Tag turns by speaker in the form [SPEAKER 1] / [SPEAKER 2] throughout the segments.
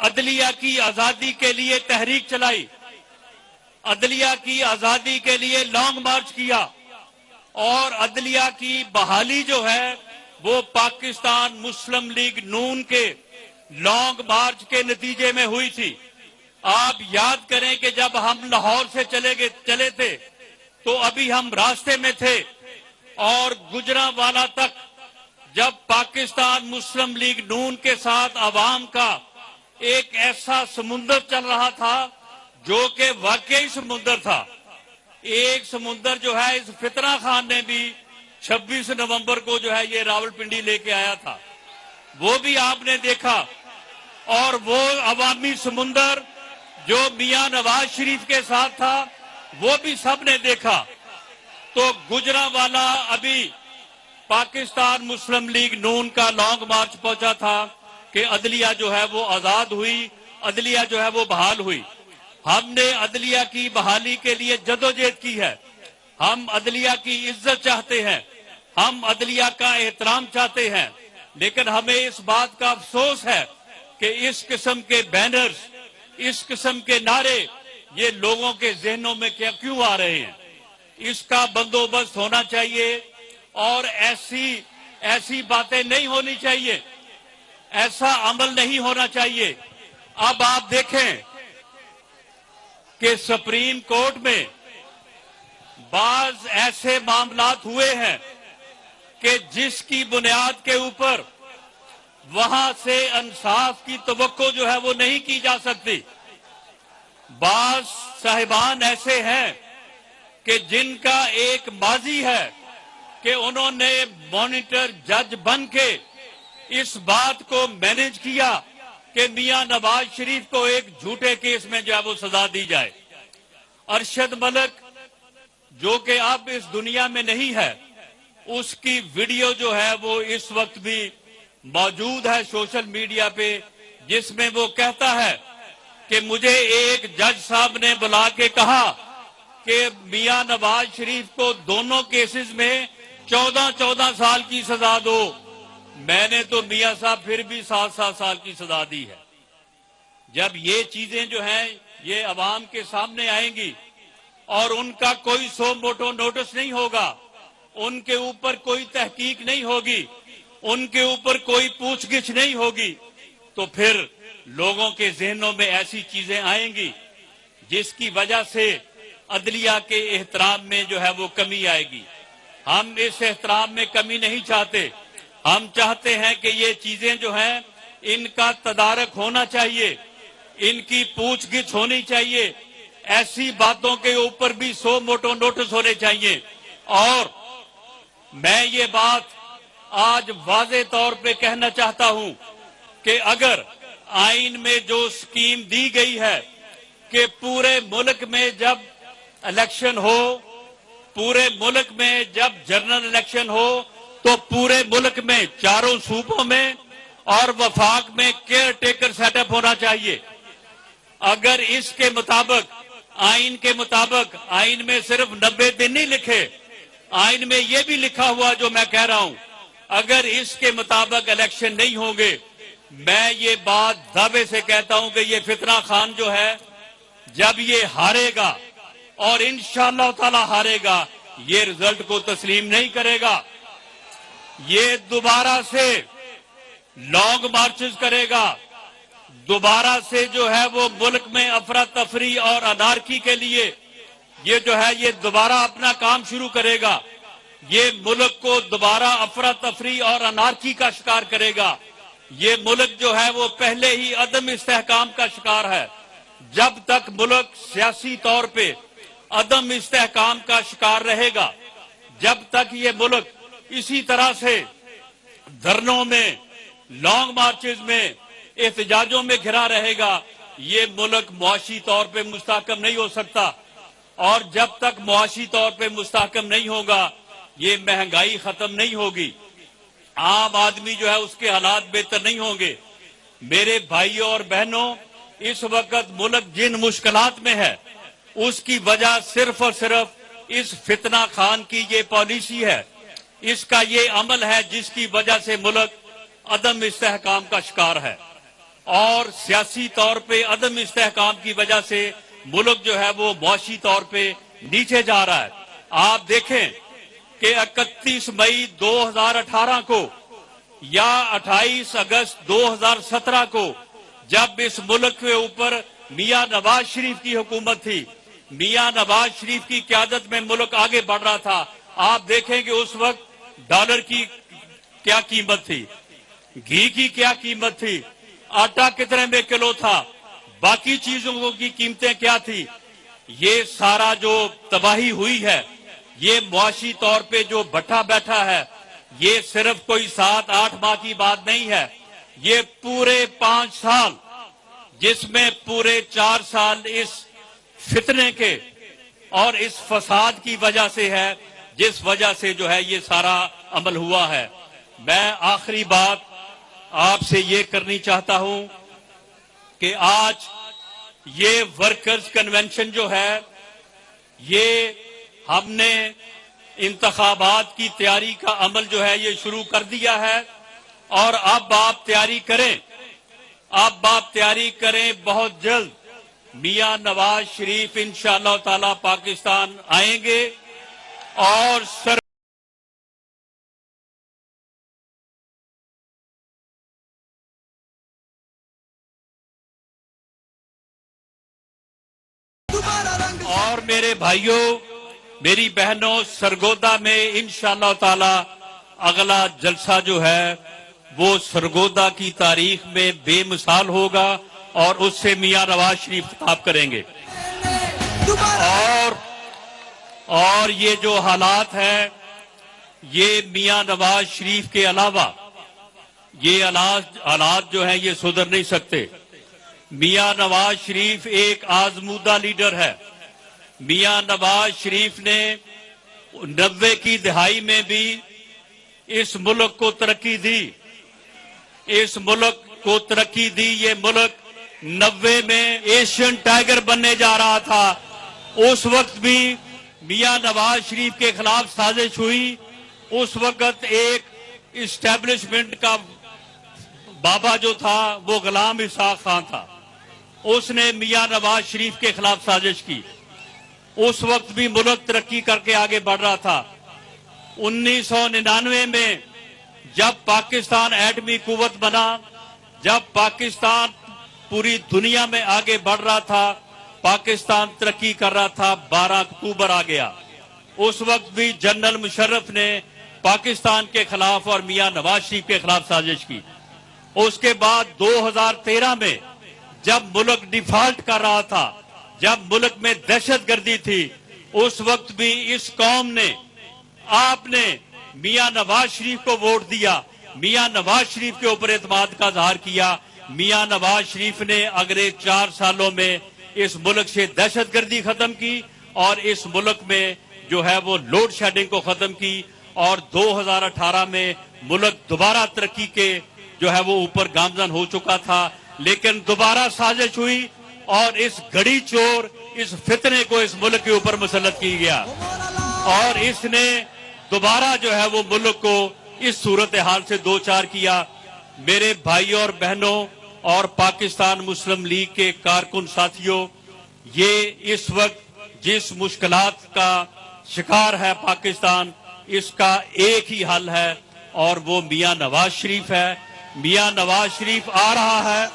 [SPEAKER 1] عدلیہ کی آزادی کے لیے تحریک چلائی، عدلیہ کی آزادی کے لیے لانگ مارچ کیا، اور عدلیہ کی بحالی جو ہے وہ پاکستان مسلم لیگ نون کے لانگ مارچ کے نتیجے میں ہوئی تھی۔ آپ یاد کریں کہ جب ہم لاہور سے چلے تھے تو ابھی ہم راستے میں تھے، اور گجرانوالہ تک جب پاکستان مسلم لیگ نون کے ساتھ عوام کا ایک ایسا سمندر چل رہا تھا جو کہ واقعی سمندر تھا۔ ایک سمندر جو ہے اس فتنہ خان نے بھی 26 نومبر کو جو ہے یہ راولپنڈی لے کے آیا تھا، وہ بھی آپ نے دیکھا، اور وہ عوامی سمندر جو میاں نواز شریف کے ساتھ تھا وہ بھی سب نے دیکھا۔ تو گجرانوالہ ابھی پاکستان مسلم لیگ نون کا لانگ مارچ پہنچا تھا کہ عدلیہ جو ہے وہ آزاد ہوئی، عدلیہ جو ہے وہ بحال ہوئی۔ ہم نے عدلیہ کی بحالی کے لیے جدوجہد کی ہے، ہم عدلیہ کی عزت چاہتے ہیں، ہم عدلیہ کا احترام چاہتے ہیں، لیکن ہمیں اس بات کا افسوس ہے کہ اس قسم کے بینرز، اس قسم کے نعرے یہ لوگوں کے ذہنوں میں کیوں آ رہے ہیں۔ اس کا بندوبست ہونا چاہیے، اور ایسی باتیں نہیں ہونی چاہیے، ایسا عمل نہیں ہونا چاہیے۔ اب آپ دیکھیں کہ سپریم کورٹ میں بعض ایسے معاملات ہوئے ہیں کہ جس کی بنیاد کے اوپر وہاں سے انصاف کی توقع جو ہے وہ نہیں کی جا سکتی۔ بعض صاحبان ایسے ہیں کہ جن کا ایک ماضی ہے کہ انہوں نے مانیٹر جج بن کے اس بات کو مینج کیا کہ میاں نواز شریف کو ایک جھوٹے کیس میں جو ہے وہ سزا دی جائے۔ ارشد ملک جو کہ اب اس دنیا میں نہیں ہے، اس کی ویڈیو جو ہے وہ اس وقت بھی موجود ہے سوشل میڈیا پہ، جس میں وہ کہتا ہے کہ مجھے ایک جج صاحب نے بلا کے کہا کہ میاں نواز شریف کو دونوں کیسز میں 14 سال کی سزا دو۔ میں نے تو میاں صاحب پھر بھی 7 سال کی سزا دی ہے۔ جب یہ چیزیں جو ہیں یہ عوام کے سامنے آئیں گی اور ان کا کوئی سو موٹو نوٹس نہیں ہوگا، ان کے اوپر کوئی تحقیق نہیں ہوگی، ان کے اوپر کوئی پوچھ گچھ نہیں ہوگی، تو پھر لوگوں کے ذہنوں میں ایسی چیزیں آئیں گی جس کی وجہ سے عدلیہ کے احترام میں جو ہے وہ کمی آئے گی۔ ہم اس احترام میں کمی نہیں چاہتے، ہم چاہتے ہیں کہ یہ چیزیں جو ہیں ان کا تدارک ہونا چاہیے، ان کی پوچھ گچھ ہونی چاہیے، ایسی باتوں کے اوپر بھی سو موٹو نوٹس ہونے چاہیے۔ اور میں یہ بات آج واضح طور پہ کہنا چاہتا ہوں کہ اگر آئین میں جو سکیم دی گئی ہے کہ پورے ملک میں جب الیکشن ہو، پورے ملک میں جب جنرل الیکشن ہو تو پورے ملک میں چاروں صوبوں میں اور وفاق میں کیئر ٹیکر سیٹ اپ ہونا چاہیے۔ اگر اس کے مطابق آئین کے مطابق، آئین میں صرف 90 دن نہیں لکھے، آئین میں یہ بھی لکھا ہوا جو میں کہہ رہا ہوں، اگر اس کے مطابق الیکشن نہیں ہوں گے، میں یہ بات دعوے سے کہتا ہوں کہ یہ فتنہ خان جو ہے جب یہ ہارے گا اور انشاءاللہ تعالی ہارے گا، یہ رزلٹ کو تسلیم نہیں کرے گا، یہ دوبارہ سے لانگ مارچز کرے گا، دوبارہ سے جو ہے وہ ملک میں افراتفری اور انارکی کے لیے یہ جو ہے یہ دوبارہ اپنا کام شروع کرے گا، یہ ملک کو دوبارہ افراتفری اور انارکی کا شکار کرے گا۔ یہ ملک جو ہے وہ پہلے ہی عدم استحکام کا شکار ہے۔ جب تک ملک سیاسی طور پہ عدم استحکام کا شکار رہے گا، جب تک یہ ملک اسی طرح سے دھرنوں میں، لانگ مارچز میں، احتجاجوں میں گھرا رہے گا، یہ ملک معاشی طور پہ مستحکم نہیں ہو سکتا، اور جب تک معاشی طور پہ مستحکم نہیں ہوگا یہ مہنگائی ختم نہیں ہوگی، عام آدمی جو ہے اس کے حالات بہتر نہیں ہوں گے۔ میرے بھائیوں اور بہنوں، اس وقت ملک جن مشکلات میں ہے اس کی وجہ صرف اور صرف اس فتنہ خان کی یہ پالیسی ہے، اس کا یہ عمل ہے جس کی وجہ سے ملک عدم استحکام کا شکار ہے۔ اور سیاسی طور پہ عدم استحکام کی وجہ سے ملک جو ہے وہ معاشی طور پہ نیچے جا رہا ہے۔ آپ دیکھیں کہ 31 مئی 2018 کو یا 28 اگست 2017 کو جب اس ملک کے اوپر میاں نواز شریف کی حکومت تھی، میاں نواز شریف کی قیادت میں ملک آگے بڑھ رہا تھا، آپ دیکھیں کہ اس وقت ڈالر کی کیا قیمت تھی، گھی کی کیا قیمت تھی، آٹا کتنے میں کلو تھا، باقی چیزوں کی قیمتیں کیا تھی۔ یہ سارا جو تباہی ہوئی ہے، یہ معاشی طور پہ جو بٹھا بیٹھا ہے، یہ صرف کوئی 7-8 ماہ کی بات نہیں ہے، یہ پورے 5 سال، جس میں پورے 4 سال اس فتنے کے اور اس فساد کی وجہ سے ہے، جس وجہ سے جو ہے یہ سارا عمل ہوا ہے۔ میں آخری بات آپ سے یہ کرنی چاہتا ہوں کہ آج یہ ورکرز کنونشن جو ہے، یہ ہم نے انتخابات کی تیاری کا عمل جو ہے یہ شروع کر دیا ہے، اور اب آپ تیاری کریں بہت جلد میاں نواز شریف انشاءاللہ تعالی پاکستان آئیں گے اور میرے بھائیوں، میری بہنوں، سرگودا میں انشاءاللہ تعالی اگلا جلسہ جو ہے وہ سرگودا کی تاریخ میں بے مثال ہوگا، اور اس سے میاں نواز شریف خطاب کریں گے۔ اور یہ جو حالات ہیں، یہ میاں نواز شریف کے علاوہ یہ حالات جو ہیں یہ سدھر نہیں سکتے۔ میاں نواز شریف ایک آزمودہ لیڈر ہے۔ میاں نواز شریف نے 90 کی دہائی میں بھی اس ملک کو ترقی دی، یہ ملک 90 میں ایشین ٹائیگر بننے جا رہا تھا، اس وقت بھی میاں نواز شریف کے خلاف سازش ہوئی۔ اس وقت ایک اسٹیبلشمنٹ کا بابا جو تھا وہ غلام اسحاق خان تھا، اس نے میاں نواز شریف کے خلاف سازش کی۔ اس وقت بھی ملک ترقی کر کے آگے بڑھ رہا تھا۔ 1999 میں جب پاکستان ایٹمی قوت بنا، جب پاکستان پوری دنیا میں آگے بڑھ رہا تھا، پاکستان ترقی کر رہا تھا، 12 اکتوبر آ گیا۔ اس وقت بھی جنرل مشرف نے پاکستان کے خلاف اور میاں نواز شریف کے خلاف سازش کی۔ اس کے بعد 2013 میں جب ملک ڈیفالٹ کر رہا تھا، جب ملک میں دہشت گردی تھی، اس وقت بھی اس قوم نے، آپ نے میاں نواز شریف کو ووٹ دیا، میاں نواز شریف کے اوپر اعتماد کا اظہار کیا۔ میاں نواز شریف نے اگلے 4 سالوں میں اس ملک سے دہشت گردی ختم کی، اور اس ملک میں جو ہے وہ لوڈ شیڈنگ کو ختم کی، اور 2018 میں ملک دوبارہ ترقی کے جو ہے وہ اوپر گامزن ہو چکا تھا، لیکن دوبارہ سازش ہوئی، اور اس گھڑی چور، اس فتنے کو اس ملک کے اوپر مسلط کی گیا، اور اس نے دوبارہ جو ہے وہ ملک کو اس صورتحال سے دوچار کیا۔ میرے بھائیوں اور بہنوں اور پاکستان مسلم لیگ کے کارکن ساتھیوں، یہ اس وقت جس مشکلات کا شکار ہے پاکستان، اس کا ایک ہی حل ہے، اور وہ میاں نواز شریف ہے۔ میاں نواز شریف آ رہا ہے،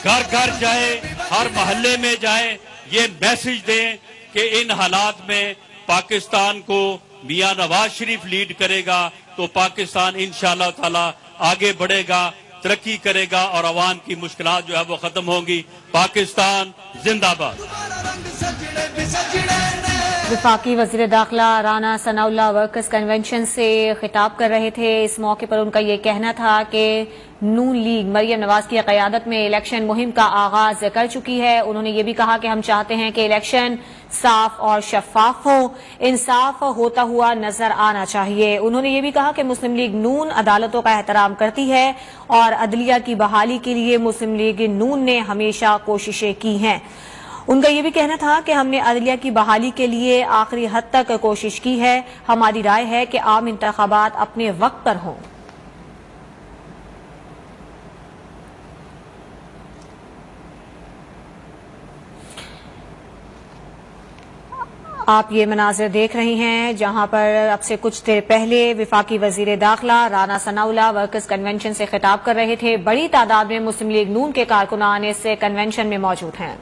[SPEAKER 1] گھر گھر جائے، ہر محلے میں جائیں، یہ میسج دیں کہ ان حالات میں پاکستان کو میاں نواز شریف لیڈ کرے گا تو پاکستان انشاءاللہ تعالی آگے بڑھے گا، ترقی کرے گا، اور عوام کی مشکلات جو ہے وہ ختم ہوں گی۔ پاکستان زندہ باد۔
[SPEAKER 2] وفاقی وزیر داخلہ رانا ثناء اللہ ورکرز کنونشن سے خطاب کر رہے تھے۔ اس موقع پر ان کا یہ کہنا تھا کہ نون لیگ مریم نواز کی قیادت میں الیکشن مہم کا آغاز کر چکی ہے۔ انہوں نے یہ بھی کہا کہ ہم چاہتے ہیں کہ الیکشن صاف اور شفاف ہو، انصاف ہوتا ہوا نظر آنا چاہیے۔ انہوں نے یہ بھی کہا کہ مسلم لیگ نون عدالتوں کا احترام کرتی ہے، اور عدلیہ کی بحالی کے لیے مسلم لیگ نون نے ہمیشہ کوششیں کی ہیں۔ ان کا یہ بھی کہنا تھا کہ ہم نے عدلیہ کی بحالی کے لیے آخری حد تک کوشش کی ہے۔ ہماری رائے ہے کہ عام انتخابات اپنے وقت پر ہوں۔ آپ یہ مناظر دیکھ رہی ہیں جہاں پر اب سے کچھ دیر پہلے وفاقی وزیر داخلہ رانا ثناءاللہ ورکرز کنونشن سے خطاب کر رہے تھے۔ بڑی تعداد میں مسلم لیگ نون کے کارکنان اس کنونشن میں موجود ہیں۔